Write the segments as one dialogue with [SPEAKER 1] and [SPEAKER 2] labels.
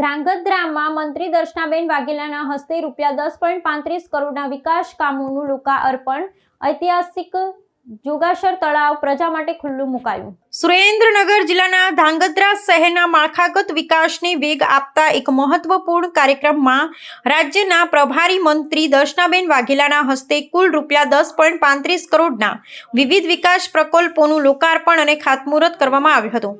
[SPEAKER 1] ધ્રાંગધ્રામાં મંત્રી દર્શનાબેન વાઘેલાના હસ્તે ₹10.35 કરોડના વિકાસ કામોનું લોકાર્પણ. ઐતિહાસિક જોગાસર તળાવ પ્રજા માટે ખુલ્લું મુકાયું. સુરેન્દ્રનગર જિલ્લાના ધ્રાંગધ્રા શહેરના માળખાગત વિકાસને વેગ આપતા એક મહત્વપૂર્ણ કાર્યક્રમમાં રાજ્યના પ્રભારી મંત્રી દર્શનાબેન વાઘેલાના હસ્તે કુલ ₹10.35 કરોડના વિવિધ વિકાસ પ્રકલ્પોનું લોકાર્પણ અને ખાતમુહૂર્ત કરવામાં આવ્યું હતું.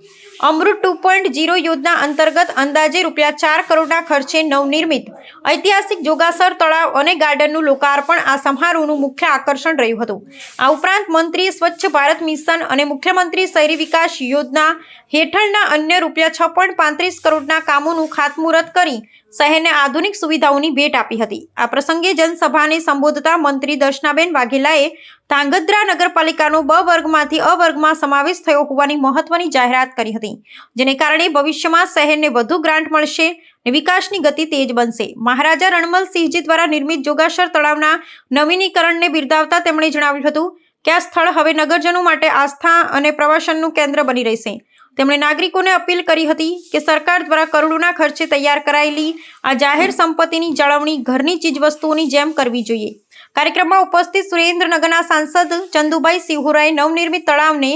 [SPEAKER 1] અમૃત 2.0 યોજના અંતર્ગત અંદાજે ₹4 કરોડના ખર્ચે નવનિર્મિત ઐતિહાસિક જોગાસર તળાવ અને ગાર્ડનનું લોકાર્પણ આ સમારોહનું મુખ્ય આકર્ષણ રહ્યું હતું. આ ઉપરાંત મંત્રીએ સ્વચ્છ ભારત મિશન અને મુખ્યમંત્રી શહેરી વિકાસ યોજના હેઠળના અન્ય ₹6.35 કરોડના કામોનું ખાતમુહૂર્ત કરી શહેરને આધુનિક સુવિધાઓની ભેટ આપી હતી. આ પ્રસંગે જનસભાને સંબોધતા મંત્રી દર્શનાબેન વાઘેલાએ ધ્રાંગધ્રા નગરપાલિકાનો બ વર્ગમાંથી અ વર્ગમાં સમાવેશ થયો હોવાની મહત્વની જાહેરાત કરી હતી, જેને કારણે ભવિષ્યમાં શહેરને વધુ ગ્રાન્ટ મળશે અને વિકાસની ગતિ તેજ બનશે. મહારાજા રણમલસિંહજી દ્વારા નિર્મિત જોગાસર તળાવના નવીનીકરણને બિરદાવતા તેમણે જણાવ્યું હતું કે આ સ્થળ હવે નગરજનો માટે આસ્થા અને પ્રવાસનનું કેન્દ્ર બની રહેશે. તેમણે નાગરિકોને અપીલ કરી હતી કે સરકાર દ્વારા કરોડોના ખર્ચે તૈયાર કરાયેલી આ જાહેર સંપત્તિની જાળવણી ઘરની ચીજવસ્તુઓની જેમ કરવી જોઈએ. કાર્યક્રમમાં ઉપસ્થિત સુરેન્દ્રનગરના સાંસદ ચંદુભાઈ સિહોરાએ નવનિર્મિત તળાવને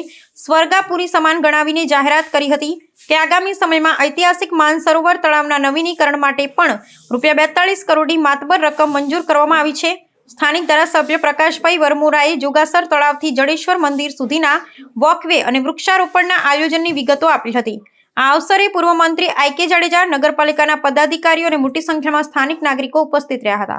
[SPEAKER 1] સ્વર્ગાપુરી સમાન ગણાવીને જાહેરાત કરી હતી કે આગામી સમયમાં ઐતિહાસિક માનસરોવર તળાવના નવીનીકરણ માટે પણ ₹42 કરોડની માતબર રકમ મંજૂર કરવામાં આવી છે. સ્થાનિક ધારાસભ્ય પ્રકાશભાઈ વરમોરાએ જોગાસર તળાવથી જડેશ્વર મંદિર સુધીના વોકવે અને વૃક્ષારોપણના આયોજનની વિગતો આપી હતી. આ અવસરે પૂર્વ મંત્રી આઈ કે જાડેજા, નગરપાલિકાના પદાધિકારીઓ અને મોટી સંખ્યામાં સ્થાનિક નાગરિકો ઉપસ્થિત રહ્યા હતા.